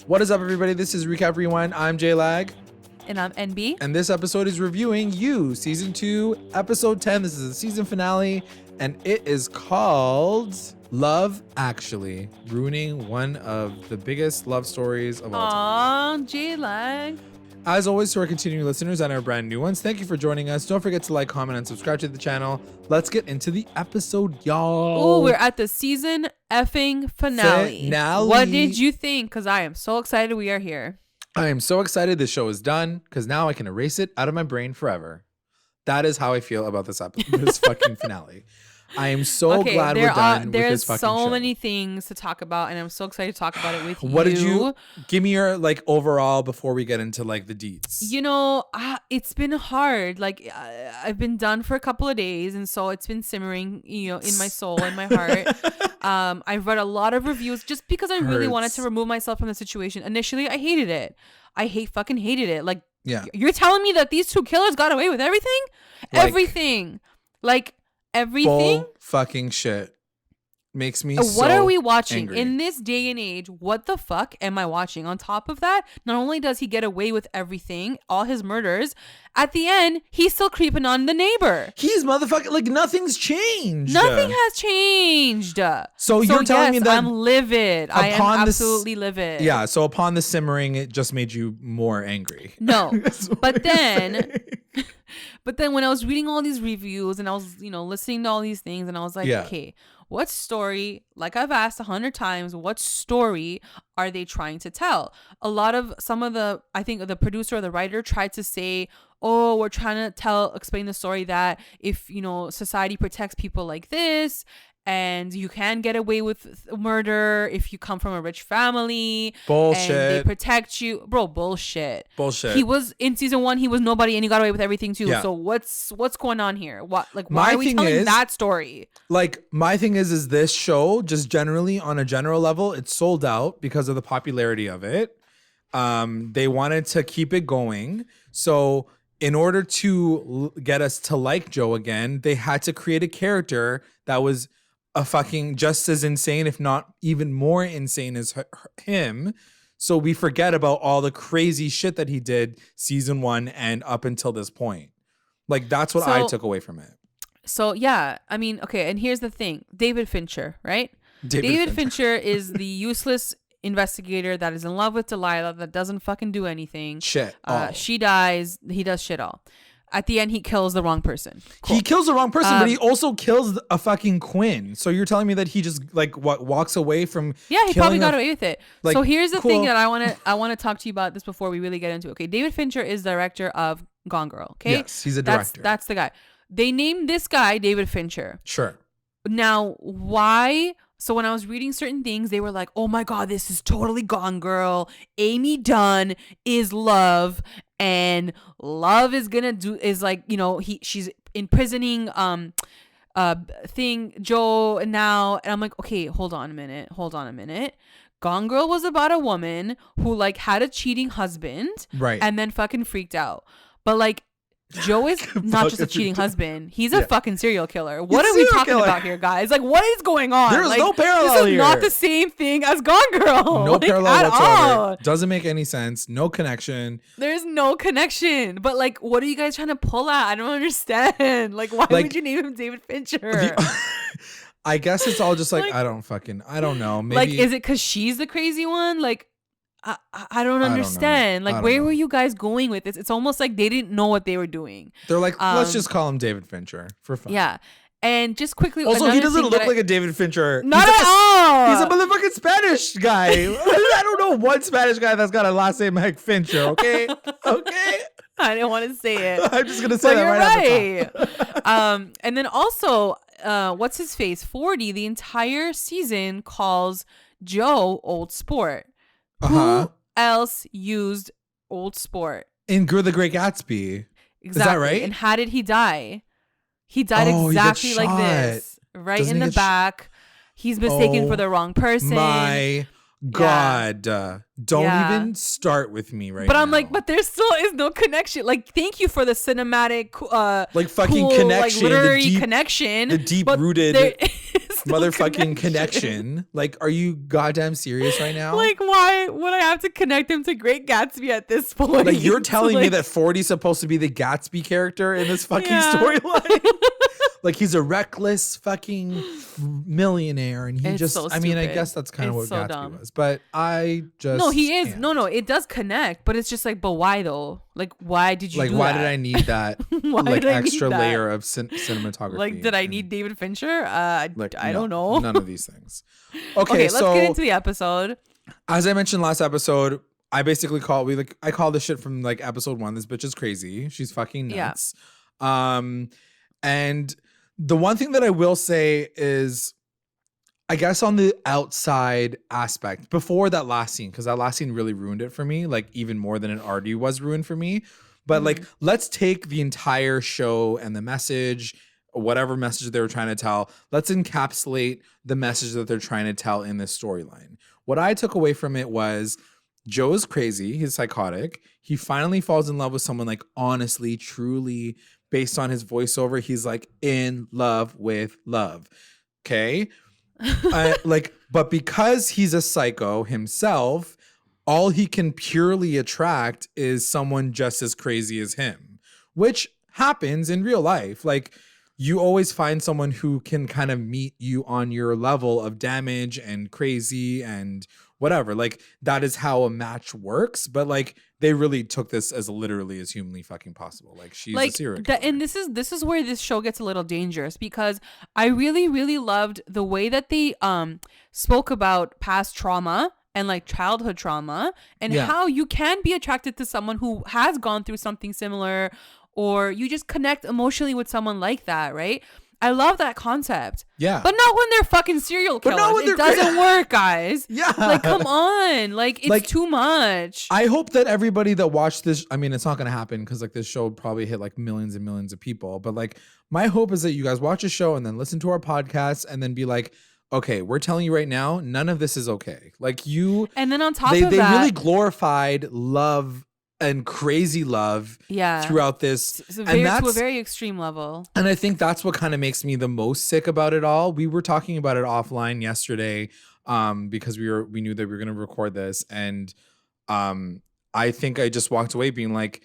What is up, everybody? This is Recap Rewind. I'm J-Lag. And I'm NB. And this episode is reviewing You, Season 2, Episode 10. This is the season finale, and it is called Love Actually, ruining one of the biggest love stories of all time. Aww, J-Lag. As always, to our continuing listeners and our brand new ones, thank you for joining us. Don't forget to like, comment, and subscribe to the channel. Let's get into the episode, y'all. Oh, we're at the season effing finale. What did you think? Because I am so excited we are here. I am so excited this show is done because now I can erase it out of my brain forever. That is how I feel about this episode, this fucking finale. I am so glad we're done with this fucking show. There's so many things to talk about, and I'm so excited to talk about it with you. What did you give me your overall before we get into the deets? It's been hard. I've been done for a couple of days, and so it's been simmering, in my soul and my heart. I've read a lot of reviews just because I really wanted to remove myself from the situation. Initially, I hated it. Fucking hated it. You're telling me that these two killers got away with everything? Everything. Everything. Bull fucking shit. Makes me What are we watching angry. in this day and age? What the fuck am I watching? On top of that, not only does he get away with everything, all his murders, at the end, he's still creeping on the neighbor. He's motherfucking nothing's changed. Nothing has changed. So you're telling me that I'm livid. I am absolutely livid. Yeah. So upon the simmering, it just made you more angry. No, but then when I was reading all these reviews and I was, listening to all these things, and I was like, okay, what story, like I've asked 100 times, what story are they trying to tell? I think the producer or the writer tried to say, oh, we're trying to explain the story that if, society protects people like this, and you can get away with murder if you come from a rich family. Bullshit. And they protect you. Bro, bullshit. Bullshit. He was, in season 1, he was nobody and he got away with everything too. Yeah. So what's going on here? Why are we telling that story? My thing is this show, just generally on a general level, it's sold out because of the popularity of it. They wanted to keep it going. So in order to get us to like Joe again, they had to create a character that was a fucking just as insane, if not even more insane as him. So we forget about all the crazy shit that he did season 1 and up until this point. That's what I took away from it. So yeah, I mean, okay. And here's the thing. David Fincher, right? David Fincher is the useless investigator that is in love with Delilah, that doesn't fucking do anything. Shit. She dies. He does shit all. At the end, he kills the wrong person. Cool. He kills the wrong person, but he also kills a fucking Quinn. So you're telling me that he just walks away from? Yeah, he probably got away with it. So here's the thing that I want to talk to you about this before we really get into it. Okay, David Fincher is director of Gone Girl. Okay, yes, he's a director. That's the guy. They named this guy David Fincher. Sure. Now, why? So when I was reading certain things, they were like, "Oh my God, this is totally Gone Girl. Amy Dunn is Love, and Love is she's imprisoning Joe now." And I'm like, okay, hold on a minute. Gone Girl was about a woman who had a cheating husband, right? And then fucking freaked out, but Joe is not just a cheating husband. He's a fucking serial killer. What are we talking about here, guys? What is going on? There's no parallel here. This is not the same thing as Gone Girl. No parallel whatsoever. All. Doesn't make any sense. No connection. There's no connection. But what are you guys trying to pull at? I don't understand. Why would you name him David Fincher? I guess it's all just I don't know. Maybe is it because she's the crazy one? I don't understand. Where were you guys going with this? It's almost like they didn't know what they were doing. They're let's just call him David Fincher for fun. Yeah. And just quickly, also, he doesn't look like a David Fincher. Not at all. He's a motherfucking Spanish guy. I don't know one Spanish guy that's got a last name like Fincher, okay? Okay? I didn't want to say it. I'm just going to say that right off the top. And then also, what's his face? 40, the entire season calls Joe Old Sport. Who else used Old Sport? In The Great Gatsby. Exactly. Is that right? And how did he die? He died exactly like this. Right in the back. He's mistaken for the wrong person. My God. Don't even start with me right now. But I'm but there still is no connection. Thank you for the cinematic fucking cool, connection. literary connection. The deep rooted. motherfucking connection. Like, are you goddamn serious right now? Like, why would I have to connect him to Great Gatsby at this point? Like, you're telling me that 40's supposed to be the Gatsby character in this fucking storyline? Like, he's a reckless fucking millionaire, and he just, I mean, I guess that's kind of what Gatsby was. But I just No, he is. No, it does connect, but it's just like, but why though? Like, why did you do why that? did I need that like extra layer of cinematography? Like, did I need David Fincher? I don't know. None of these things. Okay, let's get into the episode. As I mentioned last episode, I basically I call this shit from like episode 1. This bitch is crazy. She's fucking nuts. Yeah. And the one thing that I will say is, I guess on the outside aspect, before that last scene, because that last scene really ruined it for me, like even more than it already was ruined for me. But like, let's take the entire show and the message, whatever message they were trying to tell, let's encapsulate the message that they're trying to tell in this storyline. What I took away from it was, Joe is crazy. He's psychotic. He finally falls in love with someone, like, honestly, truly, based on his voiceover, he's like in love with love. Okay. But because he's a psycho himself, all he can purely attract is someone just as crazy as him, which happens in real life. Like, you always find someone who can kind of meet you on your level of damage and crazy and whatever. Like, that is how a match works. But like, they really took this as literally as humanly fucking possible. Like, she's a serial killer. And this is where this show gets a little dangerous, because I really, really loved the way that they spoke about past trauma and like childhood trauma and how you can be attracted to someone who has gone through something similar, or you just connect emotionally with someone like that, right? I love that concept. Yeah. But not when they're fucking serial killers. It doesn't work, guys. Yeah. Like, come on. Like, it's like, too much. I hope that everybody that watched this, I mean, it's not going to happen because like this show probably hit like millions and millions of people. But like, my hope is that you guys watch a show and then listen to our podcast and then be like, okay, we're telling you right now, none of this is okay. Like, and then on top of that, they really glorified love and crazy love throughout this, to a very extreme level. And I think that's what kind of makes me the most sick about it all. We were talking about it offline yesterday because we knew that we were going to record this, and I think I just walked away being like,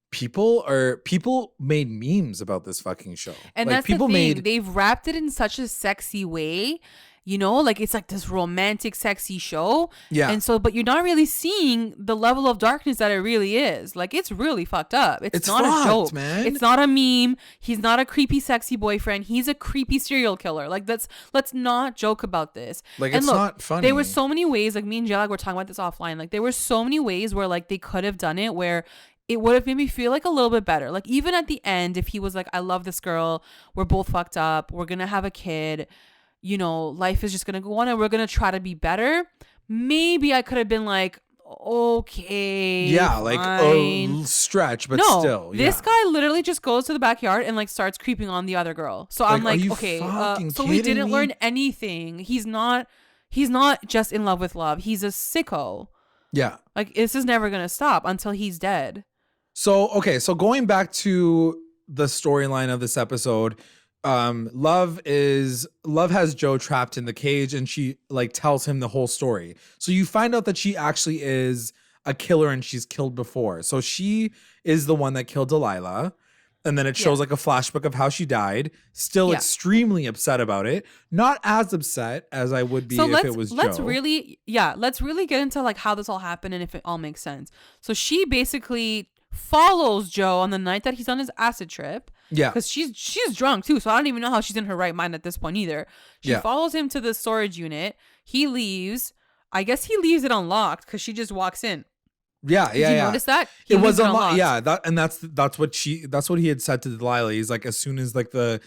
people made memes about this fucking show, and like, that's people the thing. They've wrapped it in such a sexy way. You know, like, it's like this romantic, sexy show. Yeah. And so, but you're not really seeing the level of darkness that it really is. Like, it's really fucked up. It's not fucked, a joke, man. It's not a meme. He's not a creepy, sexy boyfriend. He's a creepy serial killer. Like, let's not joke about this. Like, and it's not funny. There were so many ways, like, me and Jellag were talking about this offline. Like, there were so many ways where, like, they could have done it where it would have made me feel like a little bit better. Like, even at the end, if he was like, I love this girl. We're both fucked up. We're going to have a kid. You know, life is just going to go on and we're going to try to be better. Maybe I could have been like, okay. Yeah, like a stretch, but still. This guy literally just goes to the backyard and like starts creeping on the other girl. So I'm like okay, so we didn't learn anything. He's not just in love with love. He's a sicko. Yeah. Like, this is never going to stop until he's dead. So, okay. So going back to the storyline of this episode, Love has Joe trapped in the cage, and she like tells him the whole story. So you find out that she actually is a killer and she's killed before. So she is the one that killed Delilah. And then it shows like a flashback of how she died. Still extremely upset about it. Not as upset as I would be if it was Joe. Let's really get into like how this all happened and if it all makes sense. So she basically follows Joe on the night that he's on his acid trip. Yeah. Because she's drunk too. So I don't even know how she's in her right mind at this point either. She follows him to the storage unit. He leaves. I guess he leaves it unlocked because she just walks in. Yeah, Did you notice that? It was unlocked. Yeah, that's what he had said to Delilah. He's like, as soon as the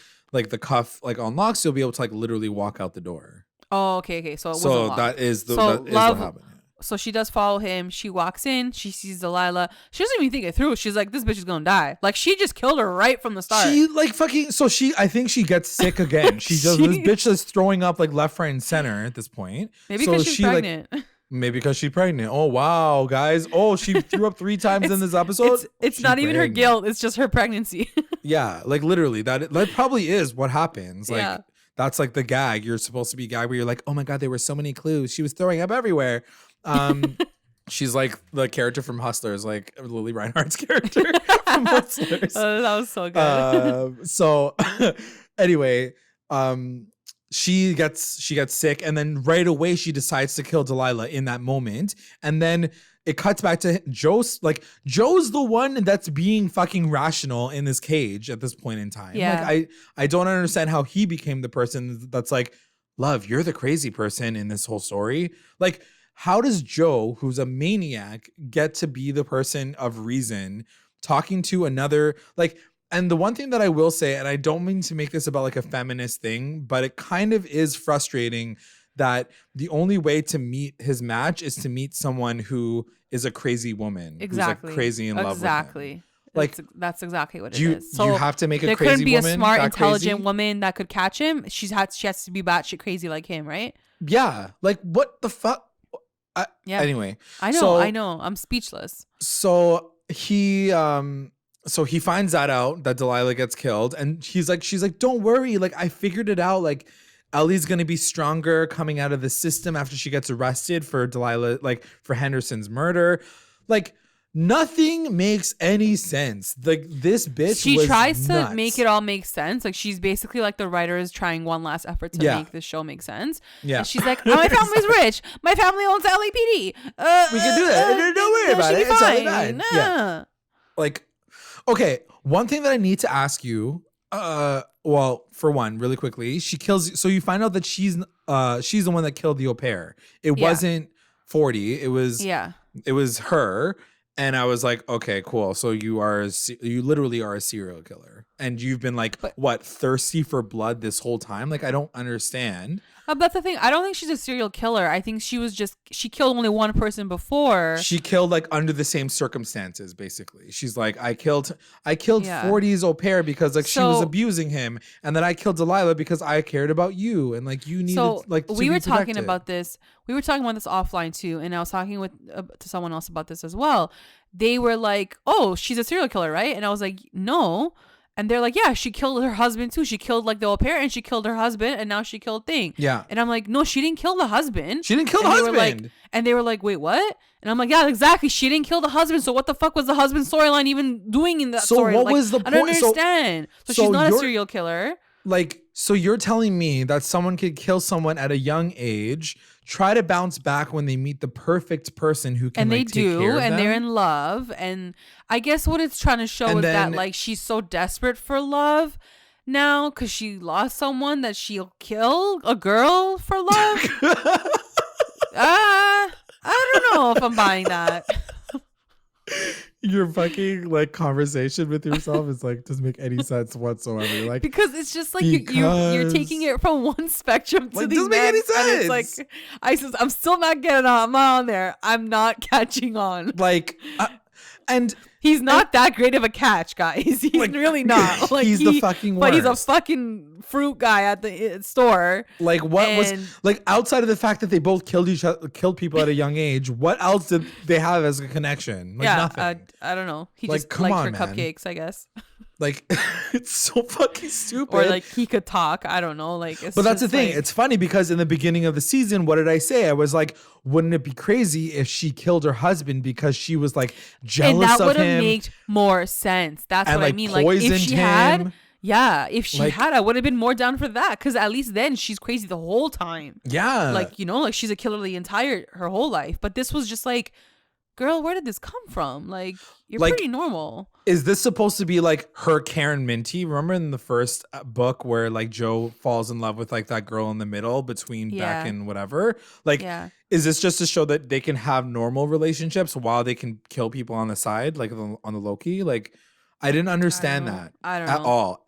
cuff like unlocks, you'll be able to like literally walk out the door. Oh, okay. So it was unlocked. That is what happened. So she does follow him. She walks in. She sees Delilah. She doesn't even think it through. She's like, this bitch is gonna die. Like, she just killed her right from the start. She like fucking. So I think she gets sick again. She does. This bitch is throwing up like left, right, and center at this point. Maybe because she's pregnant. Maybe because she's pregnant. Oh wow, guys. Oh, she threw up 3 times in this episode. It's not even her guilt. It's just her pregnancy. Yeah, like literally that probably is what happens. Like That's like the gag. You're supposed to be a gag where you're like, oh my God, there were so many clues. She was throwing up everywhere. She's like the character from Hustlers, like Lily Reinhardt's character from Hustlers. Oh, that was so good. So anyway, she gets sick, and then right away she decides to kill Delilah in that moment. And then it cuts back to Joe's the one that's being fucking rational in this cage at this point in time. Yeah. Like I don't understand how he became the person that's like, love, you're the crazy person in this whole story. Like, how does Joe, who's a maniac, get to be the person of reason talking to another, like, and the one thing that I will say, and I don't mean to make this about like a feminist thing, but it kind of is frustrating that the only way to meet his match is to meet someone who is a crazy woman. Exactly. Who's like crazy in love with him. Like that's exactly what it is. So you have to make a there crazy couldn't be a woman smart, that intelligent crazy? woman that could catch him. She has to be batshit crazy like him, right? Yeah. Like what the fuck? Yeah. Anyway. I know. I'm speechless. So he finds that out that Delilah gets killed, and she's like, don't worry. Like, I figured it out. Like, Ellie's going to be stronger coming out of the system after she gets arrested for Delilah, like for Henderson's murder. Like, nothing makes any sense. Like, this bitch She tries nuts. to make it all make sense. Like, she's basically like the writer is trying one last effort to make this show make sense. Yeah. And she's like, oh, my family's rich. My family owns LAPD. We can do that. Don't worry about it. It's all bad. Nah. Yeah. Like, okay, one thing that I need to ask you, well, for one, really quickly, she kills. So you find out that she's the one that killed the au pair. It wasn't 40. It was her. And I was like, okay, cool. So you literally are a serial killer, and you've been like, thirsty for blood this whole time? Like, I don't understand. That's the thing. I don't think she's a serial killer. I think she killed only one person before. She killed like under the same circumstances, basically. She's like, I killed 40's au pair because like she was abusing him, and then I killed Delilah because I cared about you, and like you needed like to we be were talking protected. about this. We were talking about this offline too, and I was talking to someone else about this as well. They were like, "Oh, she's a serial killer, right?" And I was like, "No." And they're like, yeah, she killed her husband too. She killed like the au pair, and she killed her husband, and now she killed Thing. Yeah. And I'm like, no, she didn't kill the husband. She didn't kill the husband. And they were like, wait, what? And I'm like, yeah, exactly. She didn't kill the husband. So what the fuck was the husband storyline even doing in that story? So what was the point? I don't understand. So she's not a serial killer. Like, so you're telling me that someone could kill someone at a young age, try to bounce back when they meet the perfect person who can, and like, they take care of and them? They're in love. And I guess what it's trying to show is that like she's so desperate for love now because she lost someone that she'll kill a girl for love. I don't know if I'm buying that. Your fucking like conversation with yourself is like doesn't make any sense whatsoever. Like, because it's just like you're taking it from one spectrum to like, the doesn't next. make any sense. And it's like I'm still not getting on. I'm not on there. I'm not catching on. Like, and he's not that great of a catch, guys. He's like, really not. Like he's the fucking worst. But he's a fucking fruit guy at the store. Like, what was like outside of the fact that they both killed people at a young age? What else did they have as a connection? Like, nothing. I don't know. He like, just liked her cupcakes, I guess. Like, it's so fucking stupid. Or like he could talk. I don't know. Like, but that's the thing. It's funny because in the beginning of the season, what did I say? I was like, wouldn't it be crazy if she killed her husband because she was like jealous of him? And that would have made more sense. That's what I mean. Like, if she had, I would have been more down for that because at least then she's crazy the whole time. Yeah. Like, like she's a killer her whole life. But this was just like, girl, where did this come from? Like, you're pretty normal. Is this supposed to be like her Karen Minty? Remember in the first book where like Joe falls in love with like that girl in the middle between Beck and whatever? Like, is this just to show that they can have normal relationships while they can kill people on the side, like on the low-key? Like, I didn't understand that at all.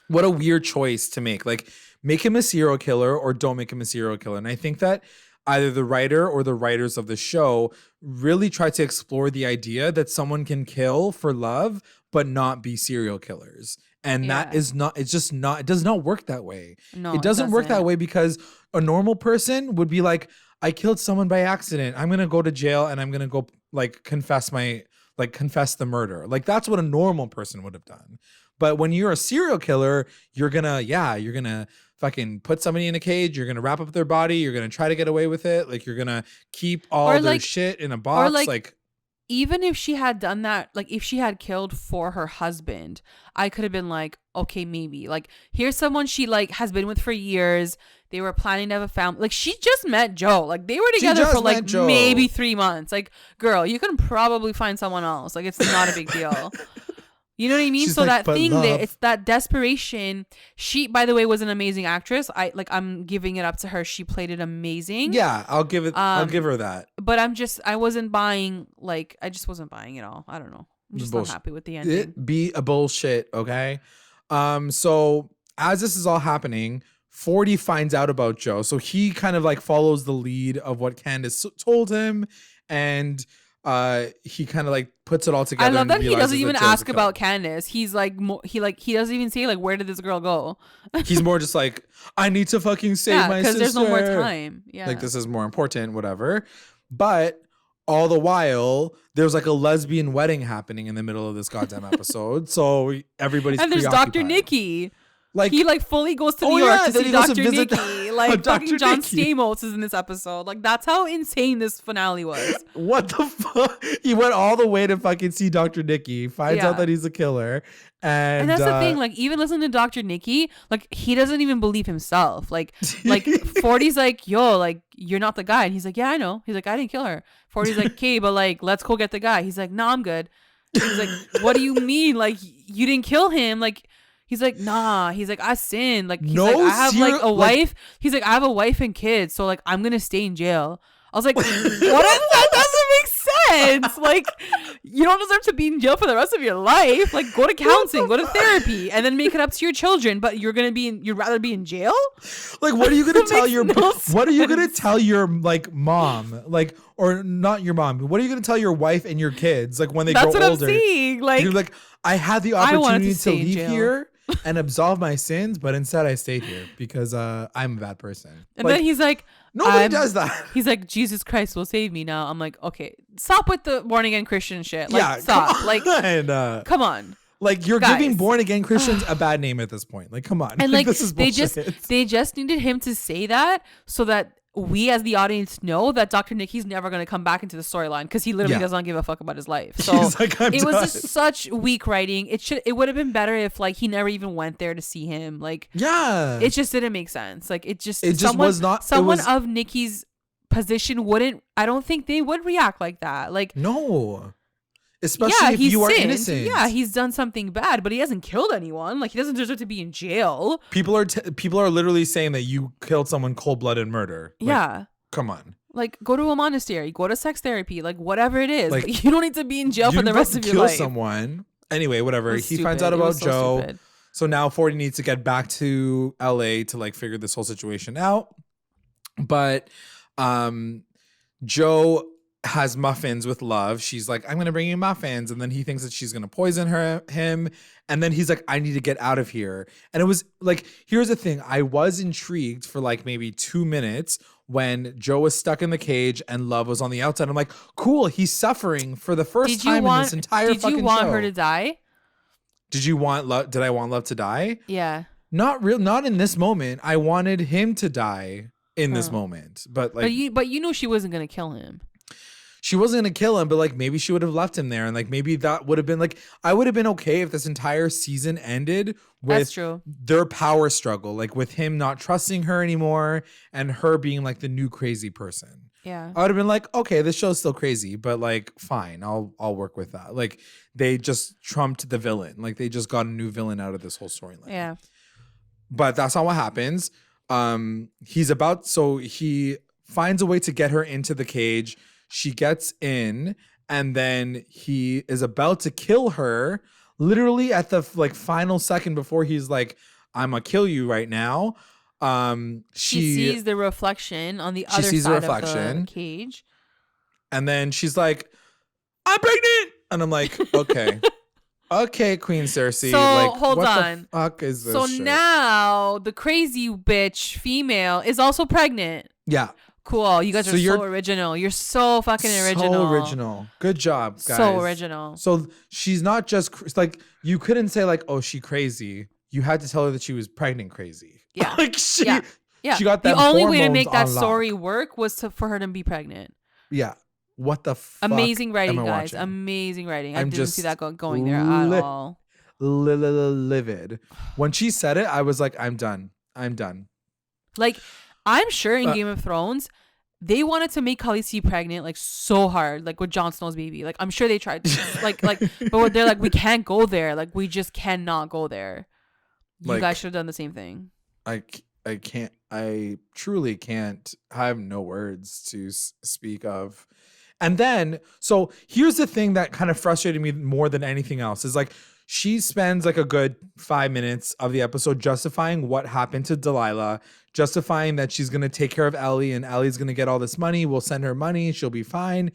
What a weird choice to make. Like, make him a serial killer or don't make him a serial killer. And I think that either the writer or the writers of the show really try to explore the idea that someone can kill for love but not be serial killers. And that is not, it's just not, it does not work that way. No, it doesn't work that way because a normal person would be like, I killed someone by accident. I'm going to go to jail and I'm going to go like confess the murder. Like, that's what a normal person would have done. But when you're a serial killer, you're gonna fucking put somebody in a cage. You're gonna wrap up their body. You're gonna try to get away with it. Like you're gonna keep all their shit in a box. Like even if she had done that, like if she had killed for her husband, I could have been like, okay, maybe. Like here's someone she like has been with for years. They were planning to have a family. Like she just met Joe. Like they were together for like maybe 3 months. Like girl, you can probably find someone else. Like it's not a big deal. You know what I mean? She's so like, that thing love. there, it's that desperation. She, by the way, was an amazing actress. I'm giving it up to her. She played it amazing. Yeah, I'll give her that. But I wasn't buying, like, I just wasn't buying it all. I don't know. I'm just not happy with the ending. It be a bullshit, okay? So as this is all happening, 40 finds out about Joe. So he kind of like follows the lead of what Candace told him, and he kind of like puts it all together. I love that he doesn't even ask about Candace. He's like he doesn't even say like, where did this girl go? He's more just like, I need to fucking save my sister, because there's no more time. Yeah, like this is more important, whatever. But all the while, there's like a lesbian wedding happening in the middle of this goddamn episode. So everybody's and there's Dr. Nikki. Like he like fully goes to New York to see Dr. Nikki. Like fucking John Stamos is in this episode. Like that's how insane this finale was. What the fuck? He went all the way to fucking see Dr. Nikki, finds out that he's a killer. And that's the thing, like even listening to Dr. Nikki, like he doesn't even believe himself. Like 40's like, yo, like you're not the guy. And he's like, yeah, I know. He's like, I didn't kill her. 40's like, okay, but like let's go get the guy. He's like, no, I'm good. He's like, what do you mean? Like you didn't kill him? Like he's like, nah. He's like, I sinned. Like, he's like, I have like a wife. He's like, I have a wife and kids. So like, I'm gonna stay in jail. I was like, what? That doesn't make sense. Like, you don't deserve to be in jail for the rest of your life. Like, go to counseling, go to therapy, and then make it up to your children. But you'd rather be in jail? Like, what are you gonna tell your? What are you gonna tell your like mom? Like, or not your mom? What are you gonna tell your wife and your kids? Like when they grow older? That's what I'm saying. Like, you're like, I had the opportunity to leave here and absolve my sins, but instead I stayed here because I'm a bad person. And then he's like, nobody does that. He's like, Jesus Christ will save me now. I'm like, okay, stop with the born again Christian shit. Like, yeah, stop. Like, come on. Like you're giving born again Christians a bad name at this point. Like, come on. And like, this is bullshit. they just needed him to say that so that we as the audience know that Dr. Nikki's never going to come back into the storyline because he literally does not give a fuck about his life. So like, it was just such weak writing. It would have been better if like he never even went there to see him. Like, yeah, it just didn't make sense. Like it just was not someone of Nikki's position wouldn't. I don't think they would react like that. Like no. Especially if you are innocent. Yeah, he's done something bad, but he hasn't killed anyone. Like he doesn't deserve to be in jail. People are literally saying that you killed someone cold-blooded murder. Like, yeah. Come on. Like go to a monastery, go to sex therapy, like whatever it is. Like, you don't need to be in jail for the rest of your life. Kill someone. Anyway, whatever. He finds out about Joe. So now 40 needs to get back to LA to like figure this whole situation out. But Joe has muffins with Love. She's like, I'm gonna bring you muffins, and then he thinks that she's gonna poison him, and then he's like, I need to get out of here. And it was like, here's the thing, I was intrigued for like maybe 2 minutes when Joe was stuck in the cage and Love was on the outside. I'm like, cool, he's suffering for the first time in this entire fucking show. Did you want her to die? Did I want Love to die? Yeah. Not in this moment. I wanted him to die in this moment, but like, but you knew she wasn't gonna kill him. She wasn't going to kill him, but like maybe she would have left him there. And like maybe that would have been like, I would have been okay if this entire season ended with their power struggle, like with him not trusting her anymore and her being like the new crazy person. Yeah. I would have been like, okay, this show's still crazy, but like, fine, I'll work with that. Like they just trumped the villain. Like they just got a new villain out of this whole storyline. Yeah. But that's not what happens. He finds a way to get her into the cage. She gets in, and then he is about to kill her literally at the like final second before he's like, I'm gonna kill you right now. She sees the reflection on the other side of the cage. And then she's like, I'm pregnant. And I'm like, okay. Okay, Queen Cersei. So like, hold what on. The fuck is this? So shit? Now the crazy bitch female is also pregnant. Yeah. Cool. You guys are so original. You're so fucking original. So original. Good job, guys. So original. So she's not just like, you couldn't say like, oh, she crazy. You had to tell her that she was pregnant crazy. Yeah. Like she got that. The only way to make that story work was for her to be pregnant. Yeah. What the fuck? Amazing writing, guys. Amazing writing. I didn't see that going there at all. Livid. When she said it, I was like, I'm done. Like, I'm sure in Game of Thrones, they wanted to make Khaleesi pregnant like so hard, like with Jon Snow's baby. Like, I'm sure they tried to, but they're like, we can't go there. Like, we just cannot go there. You guys should have done the same thing. I can't. I truly can't. I have no words to speak of. And then, so here's the thing that kind of frustrated me more than anything else is like, she spends like a good 5 minutes of the episode justifying what happened to Delilah, justifying that she's going to take care of Ellie and Ellie's going to get all this money. We'll send her money. She'll be fine.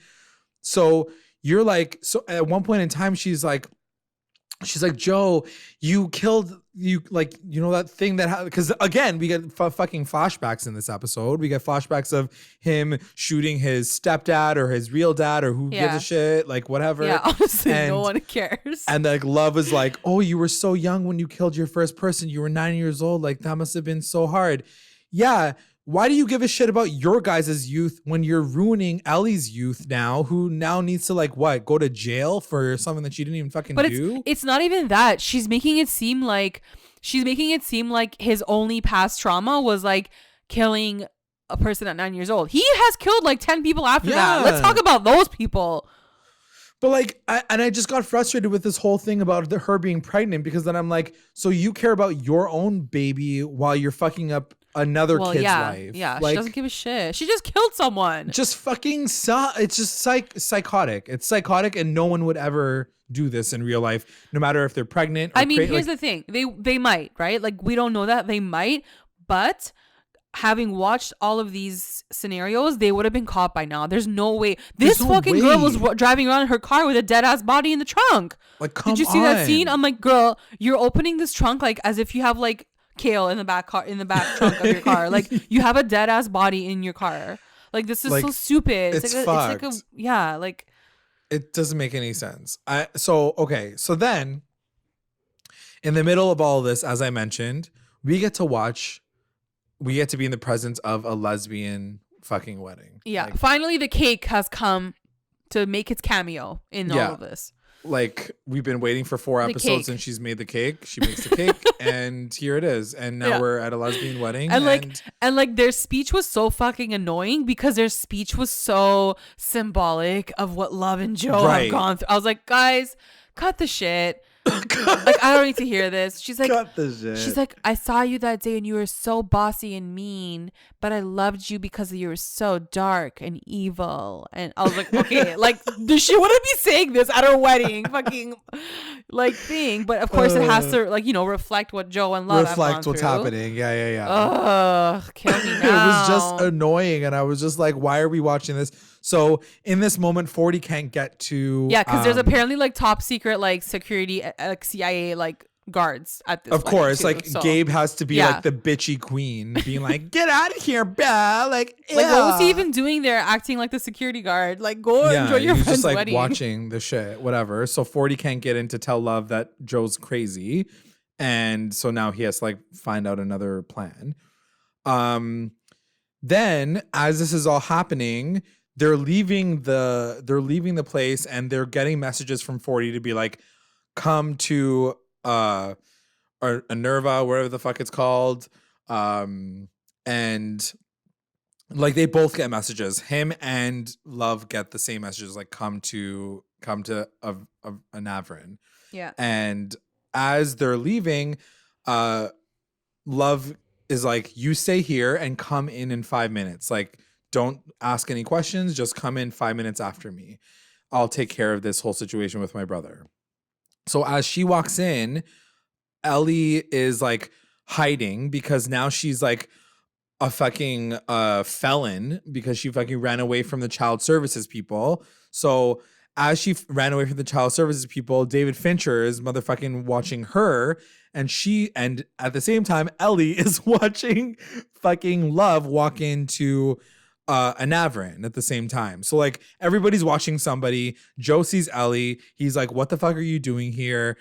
So you're like, so at one point in time, she's like, Joe, you killed that thing that because again we get fucking flashbacks in this episode. We get flashbacks of him shooting his stepdad or his real dad or who gives a shit, like whatever. Yeah, honestly, no one cares. And like Love was like, oh, you were so young when you killed your first person. You were 9 years old. Like that must have been so hard. Yeah. Why do you give a shit about your guys' youth when you're ruining Ellie's youth now, who now needs to like go to jail for something that she didn't even fucking do? But it's not even that. She's making it seem like his only past trauma was like killing a person at 9 years old. He has killed like 10 people after that. Let's talk about those people. But like, I just got frustrated with this whole thing about her being pregnant because then I'm like, so you care about your own baby while you're fucking up another kid's life. Yeah, like, she doesn't give a shit. She just killed someone. Just fucking it's just psychotic. It's psychotic, and no one would ever do this in real life, no matter if they're pregnant. Or here's the thing: they might, right? Like we don't know that they might, but having watched all of these scenarios, they would have been caught by now. There's no way. This fucking girl was driving around in her car with a dead ass body in the trunk. Like, come on. Did you see that scene? I'm like, girl, you're opening this trunk like as if you have like kale in the back trunk of your car. Like you have a dead ass body in your car. Like this is so stupid. It's like it doesn't make any sense. So then in the middle of all of this, as I mentioned, we get to be in the presence of a lesbian fucking wedding. Yeah. Like, finally the cake has come to make its cameo in all of this. Like we've been waiting for 4 episodes and she's made the cake. She makes the cake and here it is. And now we're at a lesbian wedding. And like their speech was so fucking annoying because their speech was so symbolic of what Love and Joe have gone through. I was like, guys, cut the shit. Like I don't need to hear this. She's like, cut the shit. She's like, I saw you that day and you were so bossy and mean, but I loved you because you were so dark and evil. And I was like, okay, like she wouldn't be saying this at her wedding, fucking like thing. But of course, it has to like reflect what Joe and Love reflect what's happening. Yeah. Ugh, kill me now. It was just annoying, and I was just like, why are we watching this? So in this moment, 40 can't get to because there's apparently like top secret like security like CIA like guards at this. Of course, too, like so. Gabe has to be like the bitchy queen, being like, "Get out of here, Belle!" Like what was he even doing there, acting like the security guard? Like go enjoy your friend's just like wedding. Watching the shit, whatever. So 40 can't get in to tell Love that Joe's crazy, and so now he has to like find out another plan. Then as this is all happening, they're leaving the place and they're getting messages from 40 to be like, come to or Nerva, wherever the fuck it's called. And like they both get messages. Him and Love get the same messages, like come to a Navrin. Yeah. And as they're leaving, Love is like, you stay here and come in 5 minutes. Like, don't ask any questions. Just come in 5 minutes after me. I'll take care of this whole situation with my brother. So as she walks in, Ellie is like hiding because now she's like a fucking felon because she fucking ran away from the child services people. So as she ran away from the child services people, David Fincher is motherfucking watching her, and at the same time, Ellie is watching fucking Love walk into a Navarran at the same time. So like everybody's watching somebody. Joe sees Ellie. He's like, what the fuck are you doing here?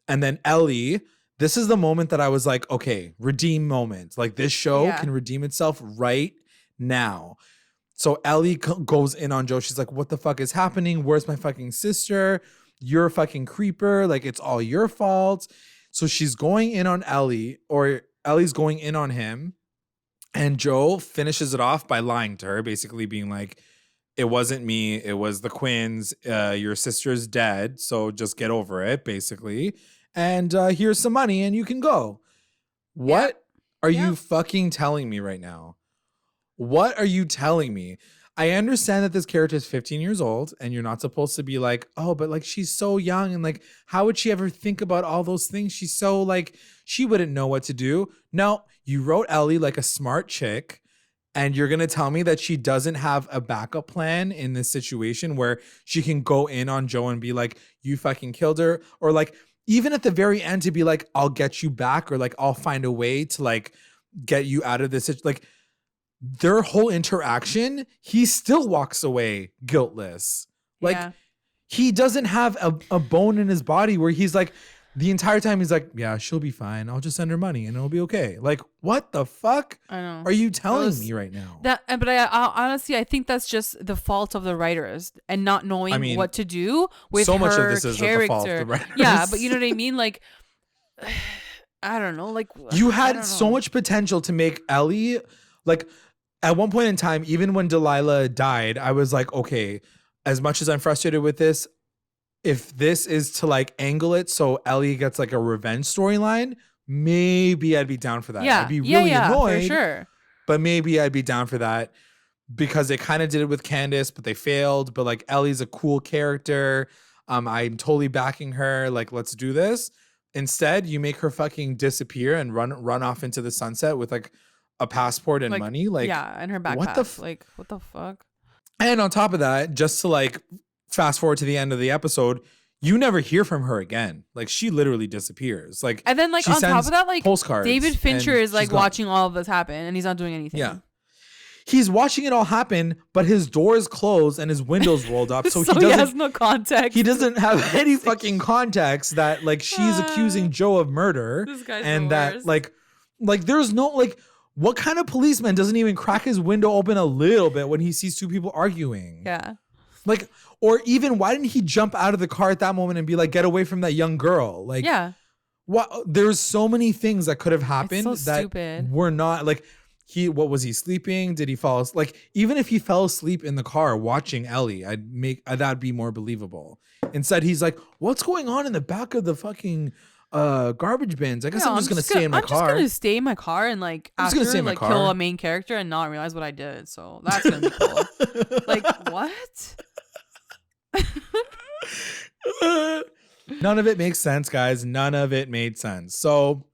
And then Ellie, this is the moment that I was like, okay, redeem moment. Like this show can redeem itself right now. So Ellie goes in on Joe. She's like, what the fuck is happening? Where's my fucking sister? You're a fucking creeper. Like it's all your fault. So she's going in on Ellie, or Ellie's going in on him. And Joe finishes it off by lying to her, basically being like, it wasn't me. It was the Quinns. Your sister's dead. So just get over it, basically. And here's some money and you can go. What are you fucking telling me right now? What are you telling me? I understand that this character is 15 years old and you're not supposed to be like, oh, but like she's so young and like, how would she ever think about all those things? She's so like, she wouldn't know what to do. No, you wrote Ellie like a smart chick and you're going to tell me that she doesn't have a backup plan in this situation where she can go in on Joe and be like, you fucking killed her. Or like, even at the very end to be like, I'll get you back, or like, I'll find a way to like get you out of this. Like, their whole interaction, he still walks away guiltless. Like he doesn't have a bone in his body where he's like, the entire time he's like, yeah, she'll be fine. I'll just send her money and it'll be okay. Like, what the fuck are you telling me right now? But I honestly, I think that's just the fault of the writers and not knowing what to do with so much of this is the fault of the writers. Yeah, but you know what I mean? Like, I don't know. Like, you had so much potential to make Ellie like. At one point in time, even when Delilah died, I was like, okay, as much as I'm frustrated with this, if this is to like angle it so Ellie gets like a revenge storyline, maybe I'd be down for that. Yeah. I'd be really annoyed, for sure. But maybe I'd be down for that because they kind of did it with Candace, but they failed. But like Ellie's a cool character. I'm totally backing her. Like, let's do this. Instead, you make her fucking disappear and run off into the sunset with like a passport and like, money, like and her backpack. What the fuck? And on top of that, just to like fast forward to the end of the episode, you never hear from her again. Like she literally disappears. Like, and then like on top of that, like postcards, David Fincher is like watching all of this happen and he's not doing anything. Yeah, he's watching it all happen, but his door is closed and his windows rolled up, so he has no context. He doesn't have any fucking context that like she's accusing Joe of murder, this guy's and the that worst. like there's no like. What kind of policeman doesn't even crack his window open a little bit when he sees two people arguing? Yeah. Like, or even why didn't he jump out of the car at that moment and be like, get away from that young girl? Like, yeah. What? There's so many things that could have happened that stupid. Were not like what was he sleeping? Did he fall asleep? Like, even if he fell asleep in the car watching Ellie, that'd be more believable. Instead, he's like, what's going on in the back of the fucking garbage bins? I guess I'm just gonna stay in my car. I'm just gonna stay in my car and like after like kill a main character and not realize what I did. So that's gonna be cool. Like what? None of it makes sense, guys. None of it made sense. So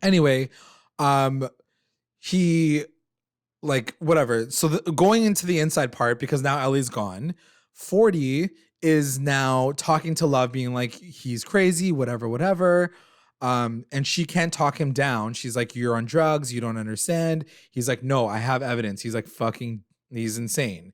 anyway, he like whatever. So going into the inside part, because now Ellie's gone, 40 is now talking to Love, being like, he's crazy, whatever. And she can't talk him down. She's like, you're on drugs, you don't understand. He's like, no, I have evidence. He's like, fucking, he's insane.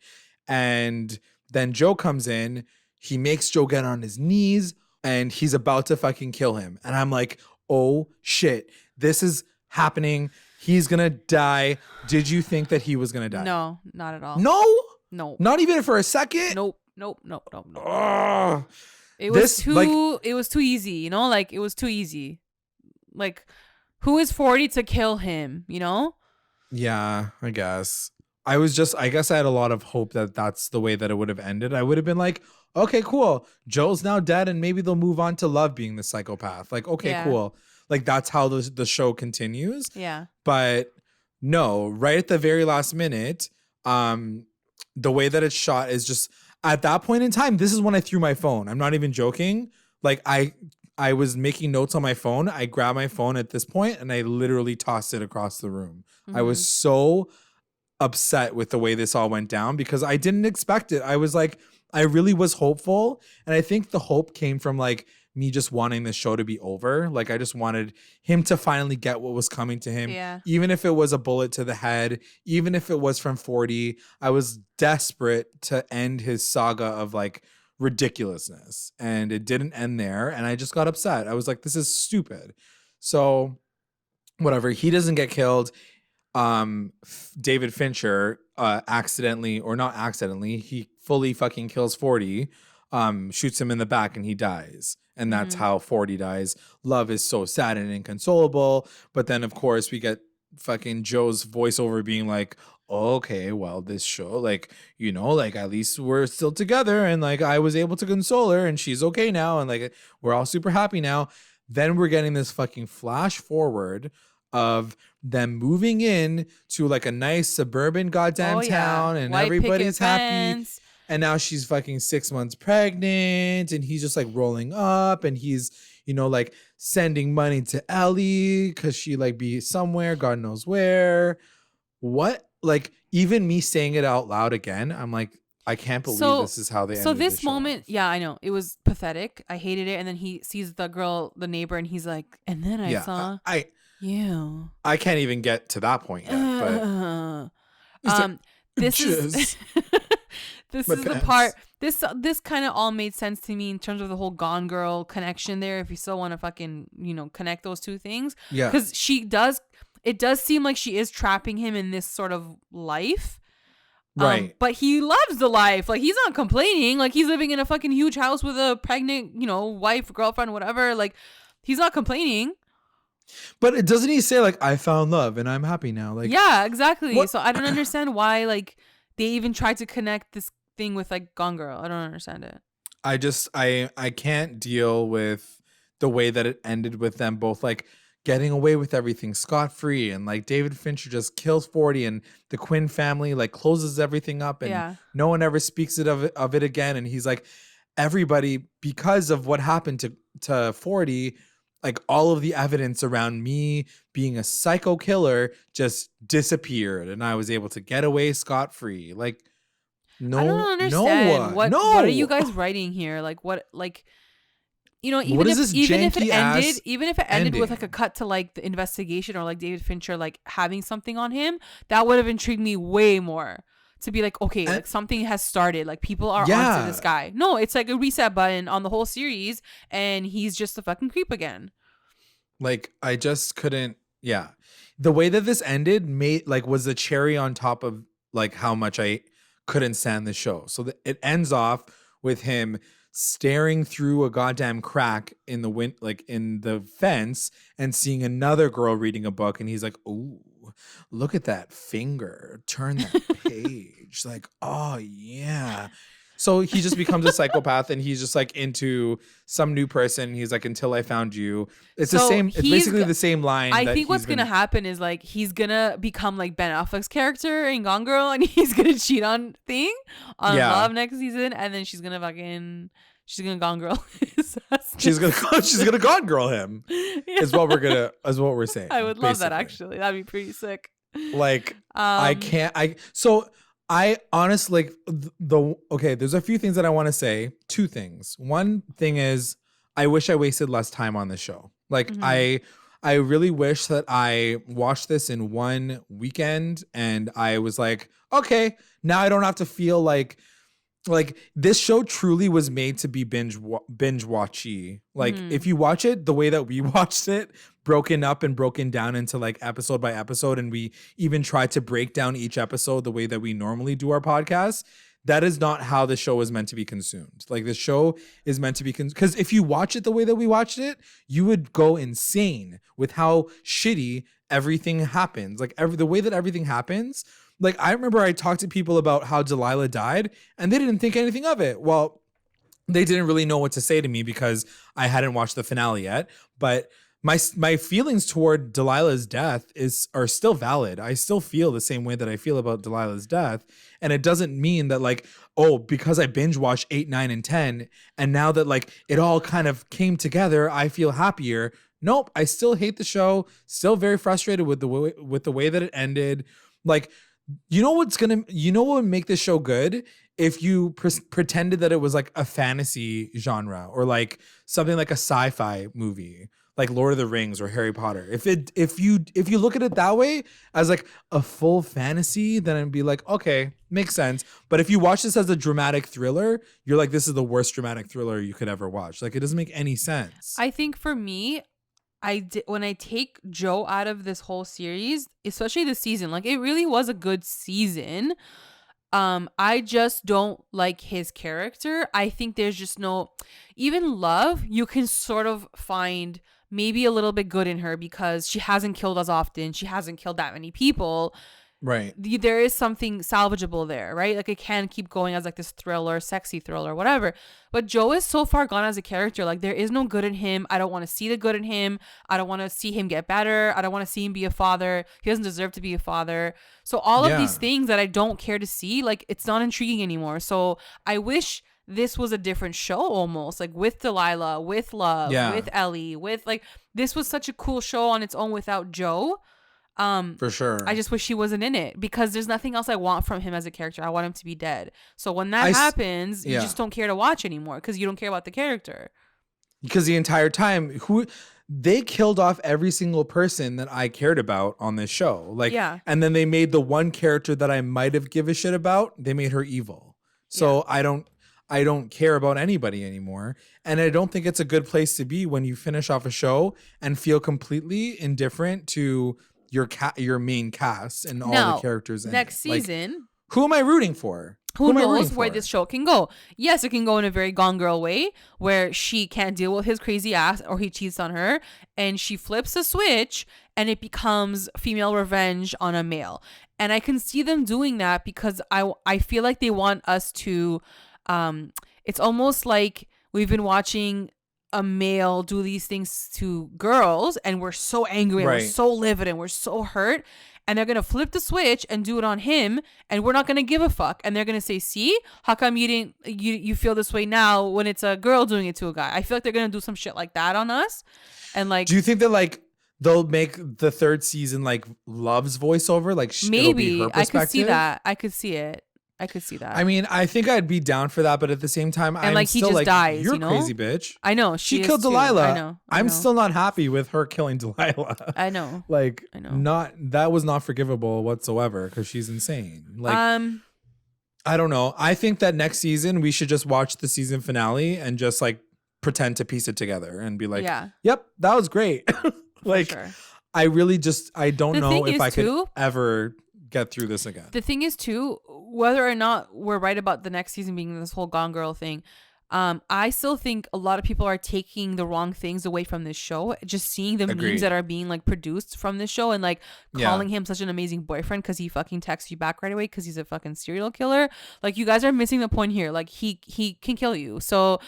And then Joe comes in, he makes Joe get on his knees, and he's about to fucking kill him. And I'm like, oh shit, this is happening. He's gonna die. Did you think that he was gonna die? No, not at all. No? Not even for a second? Nope. It was too easy, you know? Like, it was too easy. Like, who is 40 to kill him, you know? Yeah, I guess. I guess I had a lot of hope that that's the way that it would have ended. I would have been like, okay, cool. Joe's now dead and maybe they'll move on to Love being the psychopath. Like, okay, cool. Like, that's how the show continues. Yeah. But no, right at the very last minute, the way that it's shot is just, at that point in time, this is when I threw my phone. I'm not even joking. Like, I was making notes on my phone. I grabbed my phone at this point and I literally tossed it across the room. Mm-hmm. I was so upset with the way this all went down because I didn't expect it. I was like, I really was hopeful. And I think the hope came from like me just wanting this show to be over. Like, I just wanted him to finally get what was coming to him. Yeah. Even if it was a bullet to the head, even if it was from 40, I was desperate to end his saga of like ridiculousness. And it didn't end there. And I just got upset. I was like, this is stupid. So whatever, he doesn't get killed. David Fincher accidentally, or not accidentally, he fully fucking kills 40, shoots him in the back, and he dies. And that's how 40 dies. Love is so sad and inconsolable. But then, of course, we get fucking Joe's voiceover being like, okay, well, this show, like, you know, like, at least we're still together, and like, I was able to console her, and she's okay now, and like, we're all super happy now. Then we're getting this fucking flash forward of them moving in to like a nice suburban goddamn town, and white everybody's happy. Fence. And now she's fucking 6 months pregnant, and he's just like rolling up, and he's, you know, like sending money to Ellie because she like be somewhere, God knows where. What? Like, even me saying it out loud again, I'm like, I can't believe this is how they ended this the show moment off. Yeah, I know, it was pathetic. I hated it. And then he sees the girl, the neighbor, and he's like, and then I saw you. I can't even get to that point yet, but this is this is the part. This kind of all made sense to me in terms of the whole Gone Girl connection there. If you still want to fucking, you know, connect those two things, yeah, because it does seem like she is trapping him in this sort of life. Right. But he loves the life. Like, he's not complaining. Like, he's living in a fucking huge house with a pregnant, you know, wife, girlfriend, whatever. Like, he's not complaining. But it doesn't he say like, I found love and I'm happy now? Like, yeah, exactly. What? So I don't understand why like they even tried to connect this thing with like Gone Girl. I don't understand it. I can't deal with the way that it ended with them both like getting away with everything scot-free, and like David Fincher just kills 40, and the Quinn family like closes everything up, and no one ever speaks of it again. And he's like, everybody, because of what happened to 40, like all of the evidence around me being a psycho killer just disappeared, and I was able to get away scot-free. Like, no, I don't understand. What are you guys no. writing here? Like, what, like, you know, What is this even if it ended ending? with like a cut to like the investigation, or like David Fincher like having something on him, that would have intrigued me way more. To be like, okay, like something has started, like people are onto this guy. No, it's like a reset button on the whole series, and he's just a fucking creep again. Like, I just couldn't. Yeah, the way that this ended was the cherry on top of like how much I couldn't stand the show. So it ends off with him staring through a goddamn crack in the in the fence, and seeing another girl reading a book, and he's like, ooh, look at that finger, turn that page. Like, oh yeah. So he just becomes a psychopath, and he's just like into some new person. He's like, until I found you. It's the same. It's basically the same line. I think what's going to happen is like, he's going to become like Ben Affleck's character in Gone Girl, and he's going to cheat on Love next season. And then she's going to Gone Girl. she's going to Gone Girl him is what we're saying. I would love that, actually. That'd be pretty sick. Like, I honestly, there's a few things that I want to say. Two things. One thing is, I wish I wasted less time on this show. Like, I really wish that I watched this in one weekend, and I was like, okay, now I don't have to feel like this show truly was made to be binge watchy. Like, if you watch it the way that we watched it, broken up and broken down into like episode by episode, and we even tried to break down each episode the way that we normally do our podcast, that is not how the show is meant to be consumed. Like, the show is meant to be because if you watch it the way that we watched it, you would go insane with how shitty everything happens. Like, the way that everything happens. Like, I remember I talked to people about how Delilah died, and they didn't think anything of it. Well, they didn't really know what to say to me because I hadn't watched the finale yet. But my feelings toward Delilah's death are still valid. I still feel the same way that I feel about Delilah's death. And it doesn't mean that like, oh, because I binge watched 8, 9, and 10, and now that like it all kind of came together, I feel happier. Nope, I still hate the show. Still very frustrated with the way that it ended. Like, you know what would make this show good if you pretended that it was like a fantasy genre or like something like a sci-fi movie, like Lord of the Rings or Harry Potter, if you look at it that way as like a full fantasy, then it'd be like, okay, makes sense. But if you watch this as a dramatic thriller, you're like, this is the worst dramatic thriller you could ever watch. Like, it doesn't make any sense. I think for me, when I take Joe out of this whole series, especially this season, like it really was a good season. I just don't like his character. I think there's just no, even Love, you can sort of find maybe a little bit good in her because she hasn't killed as often. She hasn't killed that many people. Right. There is something salvageable there, right? Like it can keep going as like this thriller, sexy thriller, whatever. But Joe is so far gone as a character. Like there is no good in him. I don't want to see the good in him. I don't want to see him get better. I don't want to see him be a father. He doesn't deserve to be a father. So all of these things that I don't care to see, like it's not intriguing anymore. So I wish this was a different show almost, like with Delilah, with Love, with Ellie, with like, this was such a cool show on its own without Joe. For sure. I just wish he wasn't in it because there's nothing else I want from him as a character. I want him to be dead. So when that happens, you just don't care to watch anymore because you don't care about the character. Because the entire time, they killed off every single person that I cared about on this show. Like, and then they made the one character that I might have give a shit about, they made her evil. So I don't care about anybody anymore. And I don't think it's a good place to be when you finish off a show and feel completely indifferent to your main cast and all the characters in next it. Season. Like, who am I rooting for? Who knows where this show can go? Yes, it can go in a very Gone Girl way where she can't deal with his crazy ass or he cheats on her and she flips a switch and it becomes female revenge on a male. And I can see them doing that because I feel like they want us to, it's almost like we've been watching a male do these things to girls and we're so angry and we're so livid and we're so hurt and they're gonna flip the switch and do it on him and we're not gonna give a fuck and they're gonna say, see, how come you feel this way now when it's a girl doing it to a guy? I feel like they're gonna do some shit like that on us. And like, do you think that like they'll make the third season like Love's voiceover? Like maybe it'll be her I could see perspective? that. I could see it. I could see that. I mean, I think I'd be down for that, but at the same time, and I'm like, still he just like, dies, you're you know? crazy bitch. I know. She killed Delilah. I know. I'm still not happy with her killing Delilah. I know. Like, I know. That was not forgivable whatsoever because she's insane. Like, I don't know. I think that next season we should just watch the season finale and just like pretend to piece it together and be like, yep, that was great. Like, I really I don't know if I could ever get through this again. The thing is too, whether or not we're right about the next season being this whole Gone Girl thing, I still think a lot of people are taking the wrong things away from this show. Just seeing the memes that are being like produced from this show and like calling him such an amazing boyfriend because he fucking texts you back right away because he's a fucking serial killer. Like, you guys are missing the point here. Like, he can kill you. So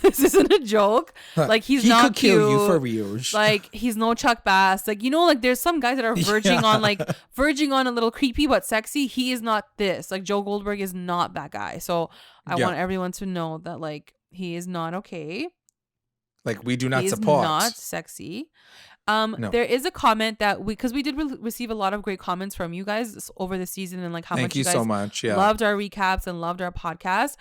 this isn't a joke. Like, he not could kill you for real. Like, he's no Chuck Bass. Like, you know, like there's some guys that are verging on a little creepy but sexy. He is not this. Like, Joe Goldberg is not that guy. So I want everyone to know that, like, he is not okay. Like, we do not he support. He is not sexy. No. There is a comment that because we did receive a lot of great comments from you guys over the season and like how much you guys so much. Yeah. loved our recaps and loved our podcast.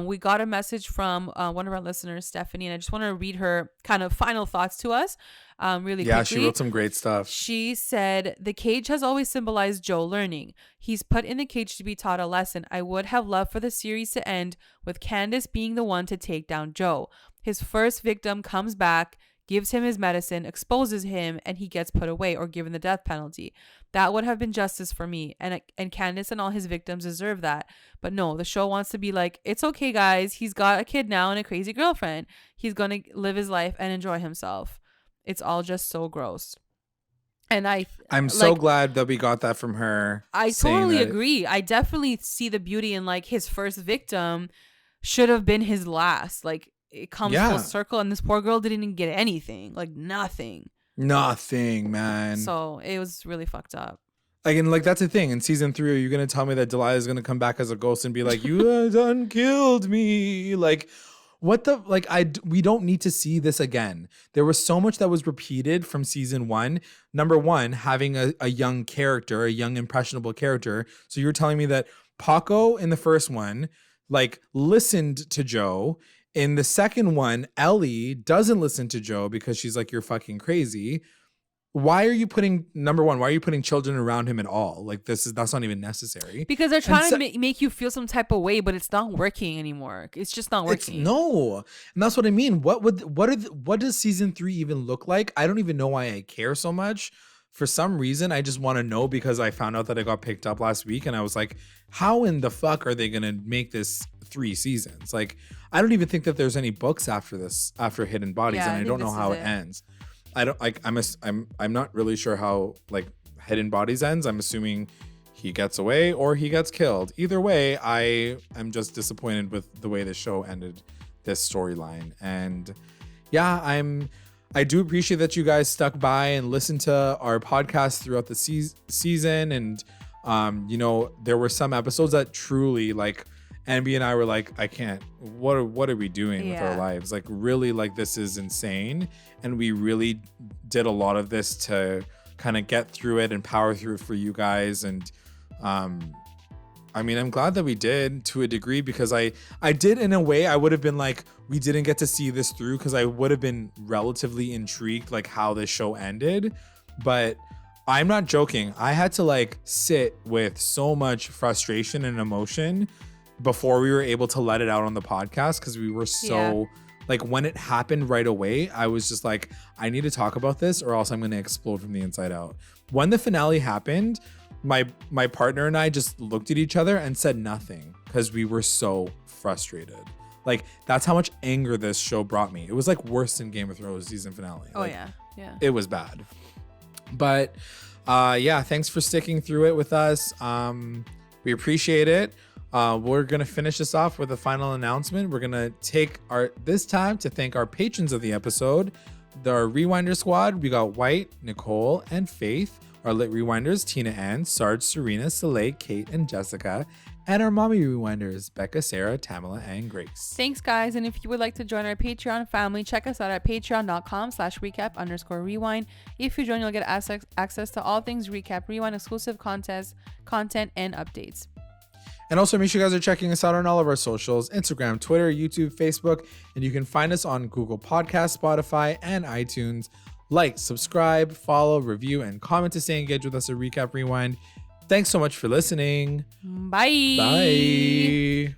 We got a message from one of our listeners, Stephanie, and I just want to read her kind of final thoughts to us really quickly. Yeah, she wrote some great stuff. She said, the cage has always symbolized Joe learning. He's put in the cage to be taught a lesson. I would have loved for the series to end with Candace being the one to take down Joe. His first victim comes back, gives him his medicine, exposes him, and he gets put away or given the death penalty. That would have been justice for me. And Candace and all his victims deserve that. But no, the show wants to be like, it's okay, guys. He's got a kid now and a crazy girlfriend. He's going to live his life and enjoy himself. It's all just so gross. And I'm so glad that we got that from her. I totally agree. I definitely see the beauty in like his first victim should have been his last. Like, it comes full circle, and this poor girl didn't even get anything. Like, nothing, man. So it was really fucked up. Like, and like, that's the thing. In season 3, are you gonna tell me that Delilah is gonna come back as a ghost and be like, you done killed me? Like, what the, like, we don't need to see this again. There was so much that was repeated from season 1. Number one, having a young character, a young impressionable character. So you're telling me that Paco in the first one, like, listened to Joe. In the second one, Ellie doesn't listen to Joe because she's like, you're fucking crazy. Why are you putting, number one, why are you putting children around him at all? Like, that's not even necessary. Because they're trying to make you feel some type of way, but it's not working anymore. It's just not working. No. And that's what I mean. What does season 3 even look like? I don't even know why I care so much. For some reason, I just want to know because I found out that it got picked up last week and I was like, how in the fuck are they going to make this 3 seasons? Like, I don't even think that there's any books after this, after Hidden Bodies, and I don't know how it ends. I don't like. I'm not really sure how like Hidden Bodies ends. I'm assuming he gets away or he gets killed. Either way, I am just disappointed with the way the show ended this storyline. And yeah, I do appreciate that you guys stuck by and listened to our podcast throughout the season. And you know, there were some episodes that truly like Ambi and I were like, I can't. What are we doing with our lives? Like, really, like, this is insane. And we really did a lot of this to kind of get through it and power through it for you guys. And I mean, I'm glad that we did to a degree, because I did, in a way, I would have been like, we didn't get to see this through, because I would have been relatively intrigued like how this show ended. But I'm not joking. I had to like sit with so much frustration and emotion before we were able to let it out on the podcast, because we were so like, when it happened right away, I was just like, I need to talk about this or else I'm going to explode from the inside out. When the finale happened, my partner and I just looked at each other and said nothing, because we were so frustrated. Like, that's how much anger this show brought me. It was like worse than Game of Thrones season finale. Oh, like, yeah. It was bad. But yeah, thanks for sticking through it with us. We appreciate it. We're going to finish this off with a final announcement. We're going to take this time to thank our patrons of the episode, our Rewinder squad. We got White, Nicole, and Faith. Our lit rewinders, Tina Ann, Sarge, Serena, Soleil, Kate, and Jessica. And our mommy rewinders, Becca, Sarah, Tamala, and Grace. Thanks, guys. And if you would like to join our Patreon family, check us out at patreon.com/recap_rewind. If you join, you'll get access to all things Recap Rewind, exclusive content, and updates. And also make sure you guys are checking us out on all of our socials, Instagram, Twitter, YouTube, Facebook, and you can find us on Google Podcasts, Spotify, and iTunes. Like, subscribe, follow, review, and comment to stay engaged with us at Recap Rewind. Thanks so much for listening. Bye. Bye.